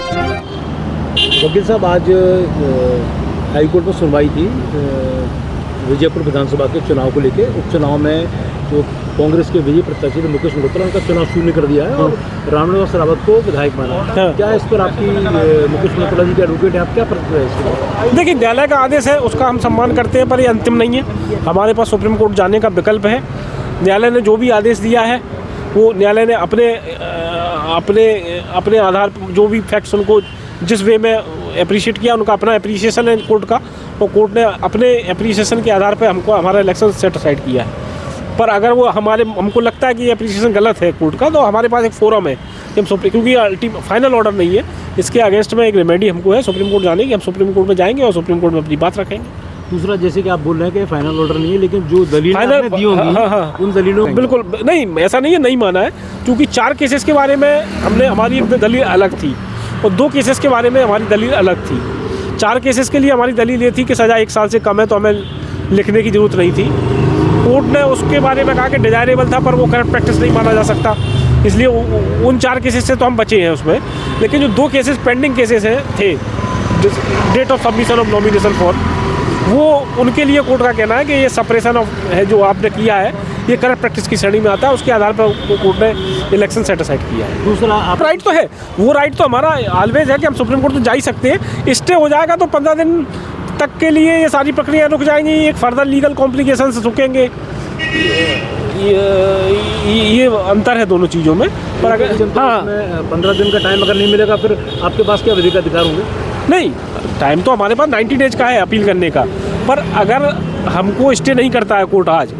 वकील साहब, आज हाईकोर्ट में सुनवाई थी विजयपुर विधानसभा के चुनाव को लेकर। उपचुनाव में जो कांग्रेस के विजयी प्रत्याशी थे मुकेश मल्होत्रा, उनका चुनाव शून्य कर दिया है और रामनिवास रावत को विधायक माना। क्या इस पर आपकी, मुकेश मल्होत्रा जी के एडवोकेट है, आप क्या प्रतिक्रिया है इसके? देखिए, न्यायालय का आदेश है, उसका हम सम्मान करते हैं, पर ये अंतिम नहीं है। हमारे पास सुप्रीम कोर्ट जाने का विकल्प है। न्यायालय ने जो भी आदेश दिया है वो न्यायालय ने अपने आधार पर जो भी फैक्ट्स उनको जिस वे में अप्रिशिएट किया, उनका अपना अप्रिसिएशन है कोर्ट का, और कोर्ट ने अपने अप्रिसिएशन के आधार पर हमको हमारा इलेक्शन सेट असाइड किया है। पर अगर वो हमको लगता है कि ये अप्रिसिएशन गलत है कोर्ट का, तो हमारे पास एक फोरम है कि हम क्योंकि फाइनल ऑर्डर नहीं है, इसके अगेंस्ट में एक रेमेडी हमको है सुप्रीम कोर्ट जाने की। हम सुप्रीम कोर्ट में जाएंगे और सुप्रीम कोर्ट में अपनी बात रखेंगे। दूसरा, जैसे कि आप बोल रहे हैं कि फाइनल ऑर्डर नहीं है, लेकिन जो दलील आपने दी होंगी उन दलीलों बिल्कुल नहीं, ऐसा नहीं है, नहीं माना है। क्योंकि 4 केसेस के बारे में हमारी एक दलील अलग थी और 2 केसेस के बारे में हमारी दलील अलग थी। 4 केसेस के लिए हमारी दलील ये थी कि सज़ा 1 साल से कम है, तो हमें लिखने की ज़रूरत नहीं थी। कोर्ट ने उसके बारे में कहा कि डिजायरेबल था, पर वो करप्ट प्रैक्टिस नहीं माना जा सकता, इसलिए उन 4 केसेस से तो हम बचे हैं उसमें। लेकिन जो 2 केसेस पेंडिंग केसेस थे, date of submission of nomination form, वो उनके लिए कोर्ट का कहना है कि ये सप्रेशन ऑफ है जो आपने किया है, ये करप्ट प्रैक्टिस की श्रेणी में आता है। उसके आधार पर कोर्ट ने इलेक्शन सेट असाइड किया है। दूसरा, आप राइट तो है, वो राइट तो हमारा ऑलवेज है कि हम सुप्रीम कोर्ट तो जा ही सकते हैं। स्टे हो जाएगा तो 15 दिन तक के लिए ये सारी प्रक्रिया रुक जाएंगी, एक फर्दर लीगल कॉम्प्लिकेशंस रुकेंगे। ये अंतर है दोनों चीज़ों में। पर अगर 15 दिन का टाइम अगर नहीं मिलेगा, फिर आपके पास क्या विधिक अधिकार होंगे? नहीं, टाइम तो हमारे पास 90 डेज का है अपील करने का। पर अगर हमको स्टे नहीं करता है कोर्ट आज,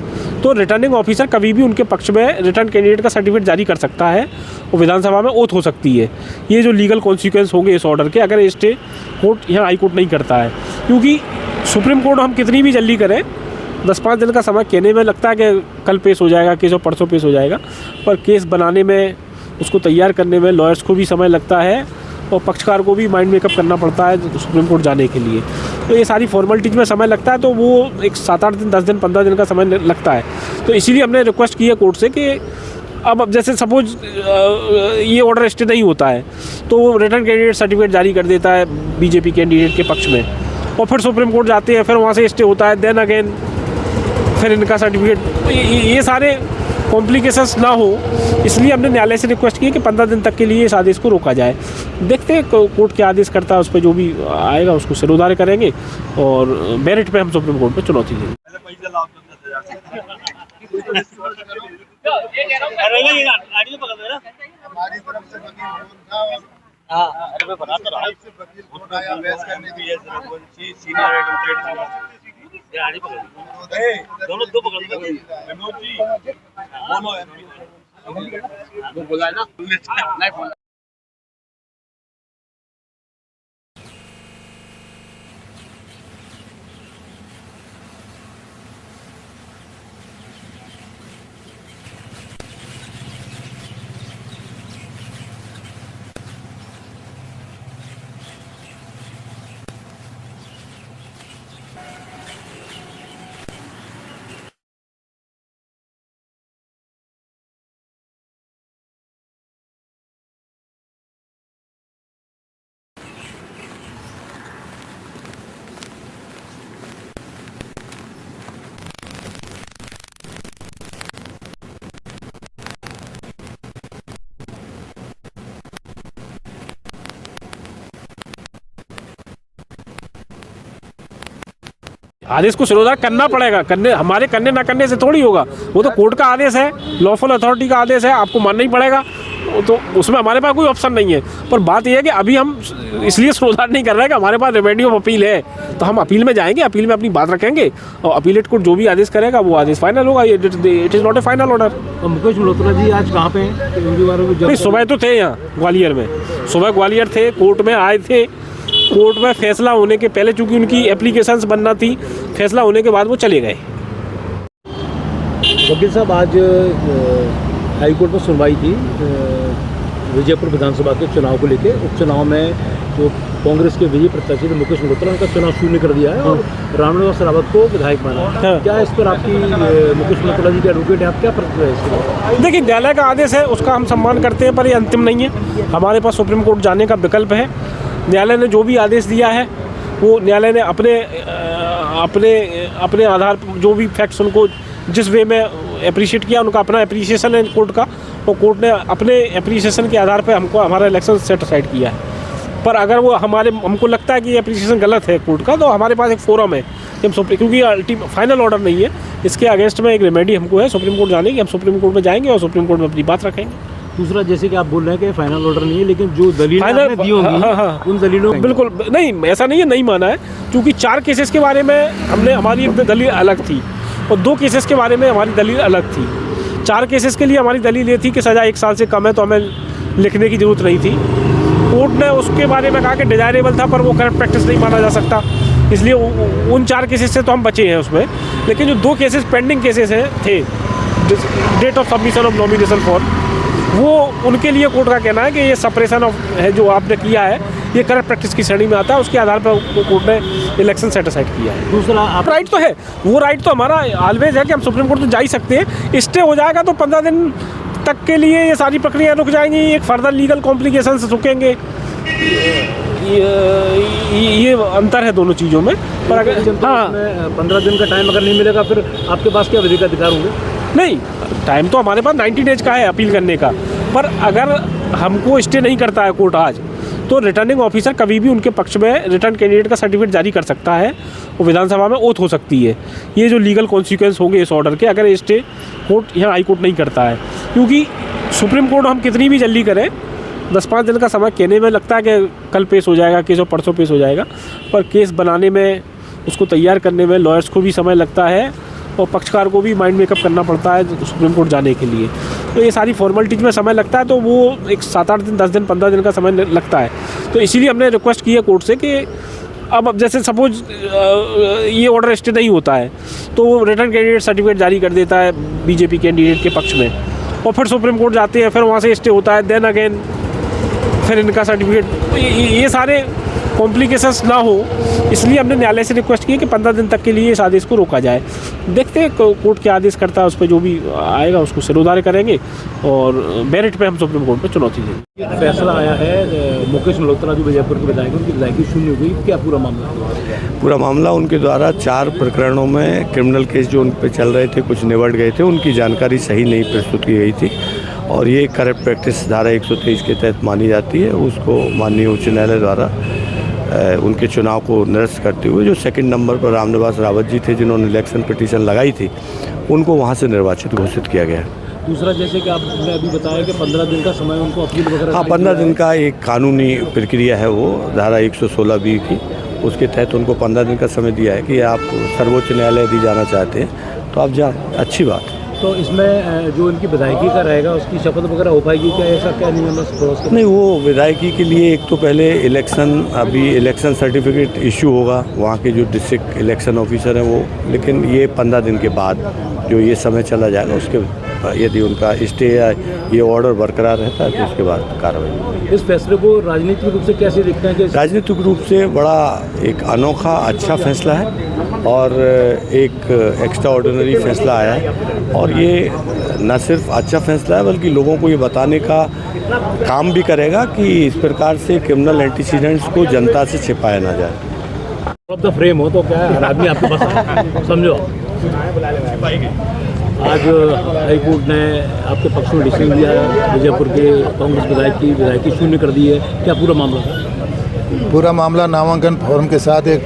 तो रिटर्निंग ऑफिसर कभी भी उनके पक्ष में रिटर्न कैंडिडेट का सर्टिफिकेट जारी कर सकता है और विधानसभा में ओथ हो सकती है। ये जो लीगल कॉन्सिक्वेंस होंगे इस ऑर्डर के, अगर स्टे कोर्ट यहाँ हाई कोर्ट नहीं करता है। क्योंकि सुप्रीम कोर्ट हम कितनी भी जल्दी करें, 10-5 दिन का समय कहने में लगता है कि कल पेश हो जाएगा केस और परसों पेश हो जाएगा, पर केस बनाने में, उसको तैयार करने में लॉयर्स को भी समय लगता है और पक्षकार को भी माइंड मेकअप करना पड़ता है सुप्रीम कोर्ट जाने के लिए। तो ये सारी फॉर्मेलिटीज में समय लगता है, तो वो एक 7-8 दिन, 10 दिन, 15 दिन का समय लगता है। तो इसीलिए हमने रिक्वेस्ट की है कोर्ट से कि अब जैसे सपोज ये ऑर्डर स्टे नहीं होता है, तो वो रिटर्न कैंडिडेट सर्टिफिकेट जारी कर देता है बीजेपी कैंडिडेट के पक्ष में, और फिर सुप्रीम कोर्ट जाते हैं, फिर वहाँ से स्टे होता है, देन अगेन फिर इनका सर्टिफिकेट, ये सारे कॉम्प्लिकेशंस ना हो, इसलिए हमने न्यायालय से रिक्वेस्ट की कि 15 दिन तक के लिए इस आदेश को रोका जाए। देखते हैं कोर्ट क्या आदेश करता है, उस पर जो भी आएगा उसको सिरोधार्य करेंगे और मेरिट पे हम सुप्रीम कोर्ट में चुनौती देंगे। दोनों 2 पकड़ लो। वो बोला ना, नहीं बोला। आदेश को सिरोधार्य करना पड़ेगा, हमारे करने ना करने से थोड़ी होगा। वो तो कोर्ट का आदेश है, लॉफुल अथॉरिटी का आदेश है, आपको मानना ही पड़ेगा। तो उसमें हमारे पास कोई ऑप्शन नहीं है। पर बात यह है कि अभी हम इसलिए सिरोधार्य नहीं कर रहे हैं कि हमारे पास रेमेडी ऑफ अपील है, तो हम अपील में जाएंगे, अपील में अपनी बात रखेंगे और अपीलेट कोर्ट जो भी आदेश करेगा वो आदेश फाइनल होगा। It is not a final order. Mukesh Malhotra ji आज कहाँ पे हैं? सुबह तो थे यहाँ ग्वालियर में, सुबह ग्वालियर थे, कोर्ट में आए थे। कोर्ट में फैसला होने के पहले, चूंकि उनकी एप्लीकेशंस बनना थी, फैसला होने के बाद वो चले गए। वकील साहब, आज हाईकोर्ट में सुनवाई थी विजयपुर विधानसभा के चुनाव को लेके उपचुनाव में जो कांग्रेस के विजयी प्रत्याशी मुकेश मल्होत्रा उनका चुनाव शून्य कर दिया है और रामनिवास रावत को विधायक माना है। क्या इस पर आपकी मुकेश मल्होत्रा जी के एडवोकेट है, आप क्या प्रतिक्रिया है इसके? देखिए, न्यायालय का आदेश है, उसका हम सम्मान करते हैं, पर ये अंतिम नहीं है। हमारे पास सुप्रीम कोर्ट जाने का विकल्प है। न्यायालय ने जो भी आदेश दिया है वो न्यायालय ने अपने आधार पर जो भी फैक्ट्स उनको जिस वे में अप्रिशिएट किया, उनका अपना अप्रिसिएशन है कोर्ट का, और कोर्ट ने अपने अप्रिसिएशन के आधार पर हमको हमारा इलेक्शन सेट असाइड किया है। पर अगर वो हमको लगता है कि ये अप्रिसिएशन गलत है कोर्ट का, तो हमारे पास एक फोरम है कि हम क्योंकि फाइनल ऑर्डर नहीं है, इसके अगेंस्ट में एक रेमेडी हमको है सुप्रीम कोर्ट जाने की। हम सुप्रीम कोर्ट में जाएंगे और सुप्रीम कोर्ट में अपनी बात रखेंगे। दूसरा, जैसे कि आप बोल रहे हैं कि फाइनल ऑर्डर नहीं है, लेकिन जो दलील आपने दी होंगी उन दलीलों बिल्कुल नहीं, ऐसा नहीं है, नहीं माना है, क्योंकि 4 केसेस के बारे में हमारी दलील अलग थी और 2 केसेस के बारे में हमारी दलील अलग थी। 4 केसेस के लिए हमारी दलील ये थी कि सज़ा 1 साल से कम है, तो हमें लिखने की ज़रूरत नहीं थी। कोर्ट ने उसके बारे में कहा कि डिजायरेबल था, पर वो करप्ट प्रैक्टिस नहीं माना जा सकता, इसलिए उन 4 केसेस से तो हम बचे हैं उसमें। लेकिन जो 2 केसेस पेंडिंग केसेस थे, date of submission of nomination form, वो उनके लिए कोर्ट का कहना है कि ये सप्रेशन ऑफ है जो आपने किया है, ये करप्ट प्रैक्टिस की श्रेणी में आता है, उसके आधार पर कोर्ट ने इलेक्शन सेट असाइड किया है। दूसरा, आप राइट तो है, वो राइट तो हमारा ऑलवेज है कि हम सुप्रीम कोर्ट तो जा ही सकते हैं। स्टे हो जाएगा तो 15 दिन तक के लिए ये सारी प्रक्रिया रुक जाएंगी, एक फर्दर लीगल कॉम्प्लिकेशंस रुकेंगे। ये अंतर है दोनों चीज़ों में। पर अगर 15 दिन का टाइम अगर नहीं मिलेगा, फिर आपके पास क्या विधिक अधिकार होंगे? नहीं, टाइम तो हमारे पास 90 डेज का है अपील करने का, पर अगर हमको स्टे नहीं करता है कोर्ट आज, तो रिटर्निंग ऑफिसर कभी भी उनके पक्ष में रिटर्न कैंडिडेट का सर्टिफिकेट जारी कर सकता है और विधानसभा में ओथ हो सकती है। ये जो लीगल कॉन्सिक्वेंस होंगे इस ऑर्डर के, अगर स्टे कोर्ट यहाँ हाई कोर्ट नहीं करता है, क्योंकि सुप्रीम कोर्ट हम कितनी भी जल्दी करें, 10-5 दिन का समय कहने में लगता है कि कल पेश हो जाएगा केस और परसों पेश हो जाएगा, पर केस बनाने में, उसको तैयार करने में लॉयर्स को भी समय लगता है और पक्षकार को भी माइंड मेकअप करना पड़ता है सुप्रीम कोर्ट जाने के लिए। तो ये सारी फॉर्मेलिटीज़ में समय लगता है, तो वो एक 7-8 दिन, 10 दिन, 15 दिन का समय लगता है। तो इसीलिए हमने रिक्वेस्ट की है कोर्ट से कि अब जैसे सपोज ये ऑर्डर स्टे नहीं होता है, तो वो रिटर्न कैंडिडेट सर्टिफिकेट जारी कर देता है बीजेपी कैंडिडेट के पक्ष में, और फिर सुप्रीम कोर्ट जाते हैं, फिर वहाँ से स्टे होता है, देन अगेन फिर इनका सर्टिफिकेट, ये सारे कॉम्प्लिकेशंस ना हो, इसलिए हमने न्यायालय से रिक्वेस्ट की है कि 15 दिन तक के लिए इस आदेश को रोका जाए। देखते हैं कोर्ट क्या आदेश करता है, उस पर जो भी आएगा उसको सिरोधार्य करेंगे और मेरिट पे हम सुप्रीम कोर्ट में चुनौती देंगे। फैसला आया है मुकेश मल्होत्रा जो विजयपुर के विधायक, उनकी विधायकी शून्य हो गई, क्या पूरा मामला? पूरा मामला उनके द्वारा 4 प्रकरणों में क्रिमिनल केस जो उन पर चल रहे थे, कुछ निबट गए थे, उनकी जानकारी सही नहीं प्रस्तुत की गई थी और ये करप्ट प्रैक्टिस धारा 123 के तहत मानी जाती है। उसको माननीय उच्च न्यायालय द्वारा उनके चुनाव को निरस्त करते हुए जो 2nd नंबर पर रामनिवास रावत जी थे, जिन्होंने इलेक्शन पिटीशन लगाई थी, उनको वहाँ से निर्वाचित घोषित किया गया। दूसरा, जैसे कि आपने अभी बताया कि 15 दिन का समय उनको अपील वगैरह, हाँ, 15 दिन का एक कानूनी प्रक्रिया है, वो धारा 116B की, उसके तहत उनको 15 दिन का समय दिया है कि आप सर्वोच्च न्यायालय यदि जाना चाहते हैं तो आप जाएँ, अच्छी बात। तो इसमें जो इनकी विधायकी का रहेगा उसकी शपथ वगैरह हो पाएगी क्या, ऐसा क्या नियम है? नहीं, वो विधायकी के लिए एक तो पहले अभी इलेक्शन सर्टिफिकेट इशू होगा, वहाँ के जो डिस्ट्रिक्ट इलेक्शन ऑफिसर हैं वो, लेकिन ये 15 दिन के बाद जो ये समय चला जाएगा, उसके यदि उनका स्टे या ये ऑर्डर बरकरार रहता है तो उसके बाद कार्रवाई। इस फैसले को राजनीतिक रूप से कैसे देखते हैं? कि राजनीतिक रूप से बड़ा एक अनोखा अच्छा फैसला है और एक एक्स्ट्रा ऑर्डिनरी फैसला आया है, और ये न सिर्फ अच्छा फैसला है बल्कि लोगों को ये बताने का काम भी करेगा कि इस प्रकार से क्रिमिनल एंटीसीडेंट्स को जनता से छिपाया ना जाए। ऑफ द फ्रेम हो तो क्या है, आदमी आपके पास समझो। आज हाई कोर्ट ने आपके पक्ष में डिसीजन दिया है, विजयपुर के कांग्रेस विधायक की विधायकी शून्य कर दी है, क्या पूरा मामला था? पूरा मामला नामांकन फॉर्म के साथ एक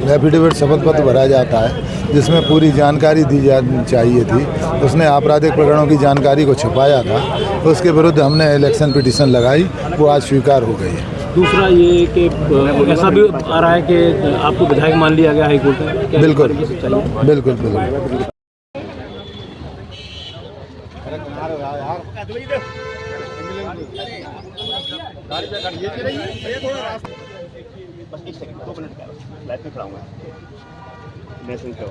एफिडेविट शपथ पत्र भरा जाता है जिसमें पूरी जानकारी दी जानी चाहिए थी। उसने आपराधिक प्रकरणों की जानकारी को छुपाया था, उसके विरुद्ध हमने इलेक्शन पिटीशन लगाई, वो आज स्वीकार हो गई है। दूसरा ये कि ऐसा भी आ रहा है कि आपको विधायक मान लिया गया हाई कोर्ट में। बिल्कुल बिल्कुल बिल्कुल। बस 1 सेकंड, 2 मिनट का लाइफ में खड़ा हूँ मैं सुन के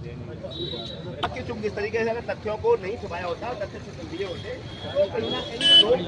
कि चूंकि जिस तरीके से अगर तथ्यों को नहीं छुपाया होता, तथ्य छुप दिए होते तो कहीं ना कहीं लोग